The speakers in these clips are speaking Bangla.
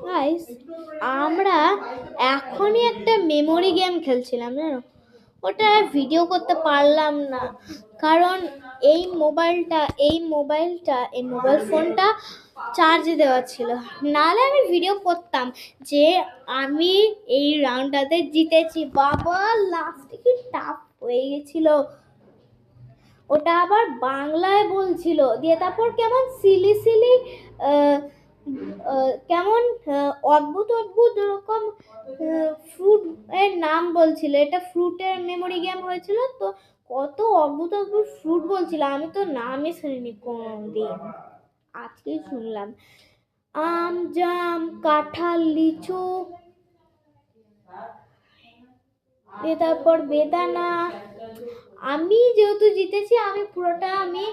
গাইস, আমরা এখনই একটা মেমোরি গেম খেলছিলাম জানো, ওটা ভিডিও করতে পারলাম না কারণ এই মোবাইল ফোনটা চার্জে দেওয়া ছিল, নাহলে আমি ভিডিও করতাম যে আমি এই রাউন্ডটাতে জিতেছি। বাবা লাস্টে কি টাফ হয়ে গেছিল, ওটা আবার বাংলায় বলছিল, দিয়ে তারপর কেমন সিলি সিলি কেমন অদ্ভুত অদ্ভুত এরকম ফ্রুট এর নাম বলছিল। এটা ফ্রুটের মেমোরি গেম হয়েছিল তো, কত অদ্ভুত অদ্ভুত ফ্রুট বলছিল, আমি তো নামই শুনিনি কোনদিন, আজকেই শুনলাম। আম, জাম, কাঁঠাল, লিচু, তারপর বেদানা। আমি যেহেতু জিতেছি আমি পুরোটা আমি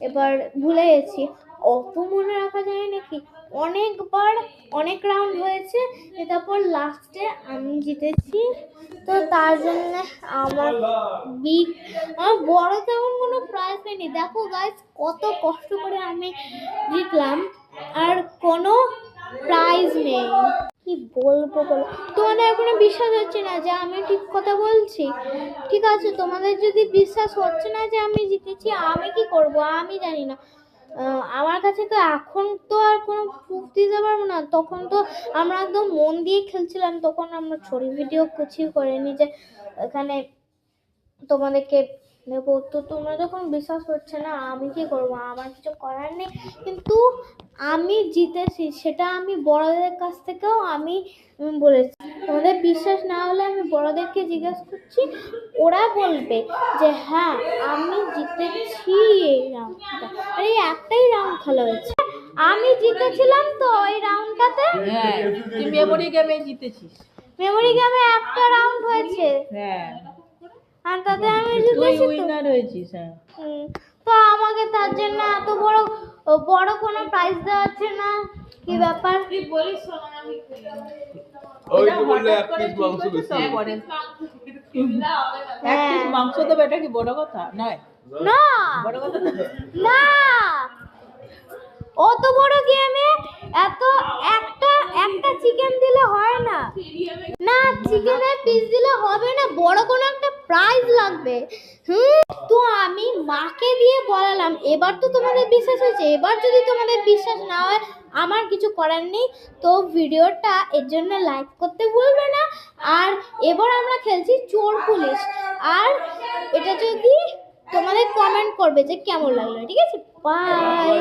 এবার ভুলে গেছি, অত মনে রাখা যায় নাকি, অনেকবার অনেক রাউন্ড হয়েছে, তারপর লাস্টে আমি জিতেছি। তো তার জন্য আমার বড় তেমন কোনো প্রাইজ নেই। দেখো গাইস কত কষ্ট করে আমি জিতলাম আর কোনো প্রাইজ নেই। কি বলবো বলো, তোমাদের এখনো বিশ্বাস হচ্ছে না যে আমি ঠিক কথা বলছি? ঠিক আছে, তোমাদের যদি বিশ্বাস হচ্ছে না যে আমি জিতেছি, আমি কি করব আমি জানি না। আমার কাছে তো এখন তো আর কোনো প্রুফ দিতে পারবো না, তখন তো আমরা একদম মন দিয়ে খেলছিলাম, তখন আমরা ছড়ি ভিডিও কিছুই করিনি যে এখানে তোমাদেরকে নেবো। তো তোমরা যখন বিশ্বাস হচ্ছে না, আমি কি করবো, আমার কিছু করার নেই। কিন্তু আমি জিতেছি, সেটা আমি বড়দের কাছ থেকেও আমি বলেছি। তোমাদের বিশ্বাস না হলে আমি বড়দেরকে জিজ্ঞেস করছি, ওরা বলবে যে হ্যাঁ আমি জিতেছি এই রাউন্ডটা। আর এই একটাই রাউন্ড খেলা হয়েছে, আমি জিতেছিলাম তো ওই রাউন্ডটাতে। হ্যাঁ, তুই মেমোরি গেমে জিতেছিস। মেমোরি গেমে একটা রাউন্ড হয়েছে, হ্যাঁ, আর তাতে আমি জিতেছি তো। উইনার হয়েছিস। হ্যাঁ, তো আমাকে তার জন্য এত বড় বড় কোনো প্রাইজ দেওয়া হচ্ছে না, কি ব্যাপার? তুই বলিস আমি ওই তো বললে এক পিস মাংস বেশি। এক পিস মাংস দেবে, এটা কি বড় কথা নয়? না বড় কথা না, অত বড় গেমে এত একটা একটা চিকেন দিলে হয় না, না চিকেনের পিস দিলে হবে না, বড় কোনো একটা প্রাইজ লাগবে। তো আমি মাকে দিয়ে বলালাম, এবার তো তোমাদের বিশ্বাস হয়েছে, এবার যদি তোমাদের বিশ্বাস না হয় আমার কিছু করার নেই। তো ভিডিওটা এর জন্য লাইক করতে ভুলবে না। আর এবার আমরা খেলছি চোর পুলিশ, আর এটা যদি তোমাদের কমেন্ট করবে যে কেমন লাগলো। ঠিক আছে, বাই।